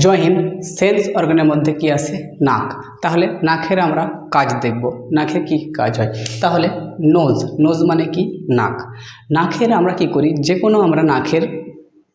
জয় Hind. Sense অর্গানের মধ্যে কি আছে? নাক। তাহলে নাকের আমরা কাজ দেখব, নাকের কি কাজ হয়। তাহলে নোজ, নোজ মানে কি? নাক। নাকের আমরা কি করি, যে কোনো আমরা নাকের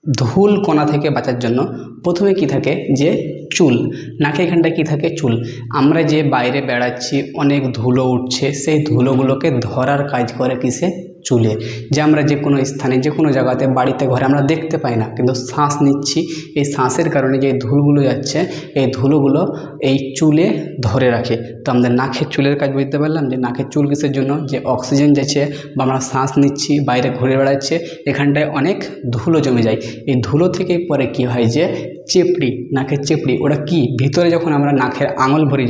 ধুল কণা থেকে বাঁচার জন্য প্রথমে কি থাকে, যে চুল, নাকে এখানটায় কি থাকে? চুল। আমরা যে বাইরে বেড়াচ্ছি, অনেক ধুলো উঠছে, সেই ধুলোগুলোকে ধরার কাজ করে কিসে? চুলে। যে আমরা যে কোনো স্থানে, যে কোনো জায়গাতে, বাড়িতে, ঘরে আমরা দেখতে পাই না, কিন্তু শ্বাস নিচ্ছি, এই শ্বাসের কারণে যে ধুলগুলো যাচ্ছে, এই ধুলোগুলো এই চুলে ধরে রাখে। তো আমাদের নাকের চুলের কাজ বুঝতে পারলাম, যে নাকের চুল কিসের জন্য? যে অক্সিজেন যাচ্ছে বা আমরা শ্বাস নিচ্ছি, বাইরে ঘুরে বেড়াচ্ছে, এখানটায় অনেক ধুলো জমে যায়। এই ধুলো থেকে পরে কি হয়, যে চেপড়ি, নাকের চেপড়ি, ওটা কি ভিতরে যখন আমরা নাকের আঙুল ভরি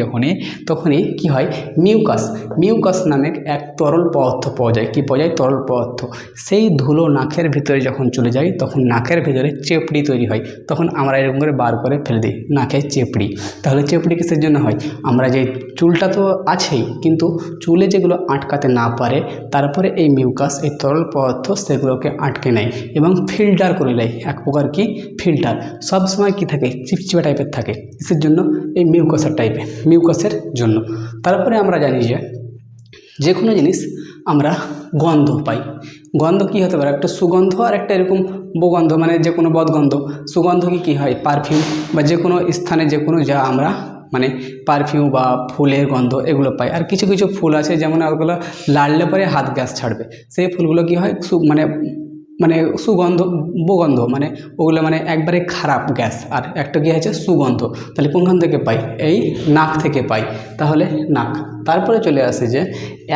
তখনই কি হয়, মিউকাস, মিউকাস নামে এক তরল পদার্থ পাওয়া যায়। কি পাওয়া যায়? তরল পদার্থ। সেই ধুলো নাকের ভিতরে যখন চলে যায়, তখন নাকের ভিতরে চেপড়ি তৈরি হয়। তখন আমরা এরকম করে বার করে ফেলে দিই, নাকের চেপড়ি। তাহলে চেপড়ি কিসের জন্য হয়? আমরা যে চুলটা তো আছেই, কিন্তু চুলে যেগুলো আটকাতে না পারে, তারপরে এই মিউকাস, এই তরল পদার্থ সেগুলোকে আটকে নেয় এবং ফিল্টার করে নেয়। এক প্রকার কি ফিল্টার। সবসময় কি থাকে? চিপচিপা টাইপের থাকে। কিসের জন্য? এই মিউকাসের টাইপের, মিউকাসের জন্য। তারপরে আমরা জানি যে কোনো জিনিস আমরা গন্ধ পাই। গন্ধ কি হতে পারে? একটা সুগন্ধ আর একটা এরকম বগন্ধ, মানে যে কোনো বদগন্ধ। সুগন্ধ কি হয়? পারফিউম, বা যে কোনো স্থানে যে কোনো যা আমরা মানে পারফিউম বা ফুলের গন্ধ এগুলো পাই। আর কিছু কিছু ফুল আছে, যেমন ওগুলো লাড়লে পরে হাত গ্যাস ছাড়বে, সেই ফুলগুলো কি হয়? মানে মানে সুগন্ধ, সুগন্ধ মানে ওগুলো মানে একবারে খারাপ গ্যাস। আর একটা কি আছে? সুগন্ধ। তাহলে কোনখান থেকে পাই? এই নাক থেকে পাই। তাহলে নাক। তারপরে চলে আসে যে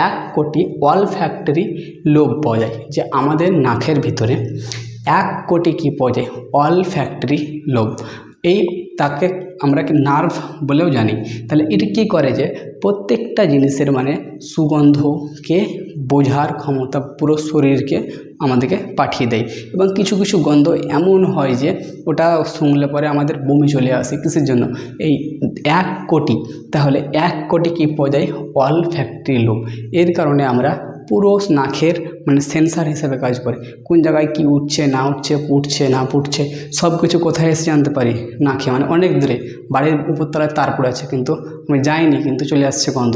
1 কোটি অলফ্যাক্টরি লোব পাওয়া যায়। যে আমাদের নাকের ভিতরে 1 কোটি কি পাওয়া যায়? Olfactory lobe. এই তাকে আমরা কি নার্ভ বলেও জানি। তাহলে এটি কি করে, যে প্রত্যেকটা জিনিসের মানে সুগন্ধকে বোঝার ক্ষমতা পুরো শরীরকে আমাদেরকে পাঠিয়ে দেয়। এবং কিছু কিছু গন্ধ এমন হয় যে ওটা শুংলে পরে আমাদের বমি চলে আসে। কিসের জন্য? এই 1 কোটি। তাহলে 1 কোটি কি পাওয়া যায়? Olfactory lobe. এর কারণে আমরা পুরো নাকের মানে সেন্সার হিসেবে কাজ করে। কোন জায়গায় কি উঠছে না উঠছে, পুড়ছে না পুড়ছে, সব কিছু কোথায় এসে জানতে পারি? নাকে। মানে অনেক দূরে, বাড়ির উপরতলায় তার পড়ে আছে, কিন্তু আমি যাইনি, কিন্তু চলে আসছে গন্ধ।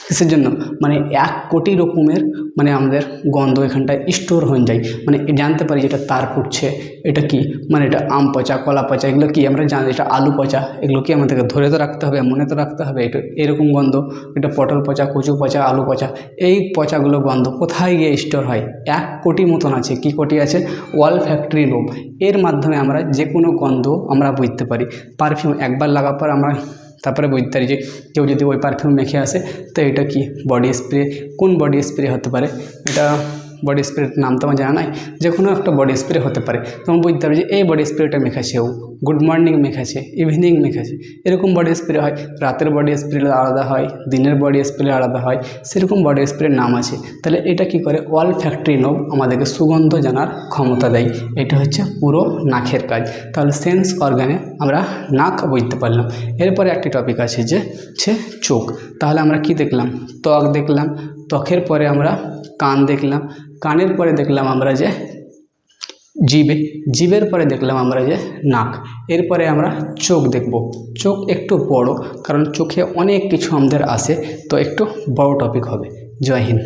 কিসের জন্য? মানে 1 কোটি রকমের মানে আমাদের গন্ধ এখানটায় স্টোর হয়ে যায়। মানে জানতে পারি যেটা তার ফুটছে, এটা কি, মানে এটা আম পচা, কলা পচা, এগুলো কি আমরা জানি, এটা আলু পচা, এগুলো কি আমাদেরকে ধরে তো রাখতে হবে, মনে তো রাখতে হবে। এটা এরকম গন্ধ, এটা পটল পচা, কচু পচা, আলু পচা, এই পচাগুলো গন্ধ কোথায় গিয়ে স্টোর হয়? 1 কোটি মতন আছে। কি কোটি আছে? Olfactory lobe. এর মাধ্যমে আমরা যে কোনো গন্ধ আমরা বুঝতে পারি। পারফিউম একবার লাগার পর আমরা তারপরে বুঝতে পারি যে কেউ যদি ওই পারফিউম মেখে আসে, তো এটা কি বডি স্প্রে। কোন বডি স্প্রে হতে পারে? এটা বডি স্প্রের নাম তো আমার জানা নাই, যে কোনো একটা বডি স্প্রে হতে পারে। তখন বুঝতে পারবে যে এই বডি স্প্রেটা মেখেছে, ও গুড মর্নিং মেখেছে, ইভিনিং মেখেছে, এরকম বডি স্প্রে হয়। রাতের বডি স্প্রে আলাদা হয়, দিনের বডি স্প্রে আলাদা হয়, সেরকম বডি স্প্রের নাম আছে। তাহলে এটা কি করে? অলফ্যাক্টরি নোব আমাদেরকে সুগন্ধ জানার ক্ষমতা দেয়। এটা হচ্ছে পুরো নাকের কাজ। তাহলে সেন্স অর্গানে আমরা নাক বুঝতে পারলাম। এরপরে একটি টপিক আছে যে চোখ। তাহলে আমরা কি দেখলাম? ত্বক দেখলাম, ত্বকের পরে আমরা কান দেখলাম, কানের পরে দেখলাম আমরা যে জিভে, জিভের পরে দেখলাম আমরা যে নাক। এরপরে আমরা চোখ দেখব। চোখ একটু বড়, কারণ চোখে অনেক কিছু আমাদের আসে, তো একটু বড় টপিক হবে। জয় হিন্দ।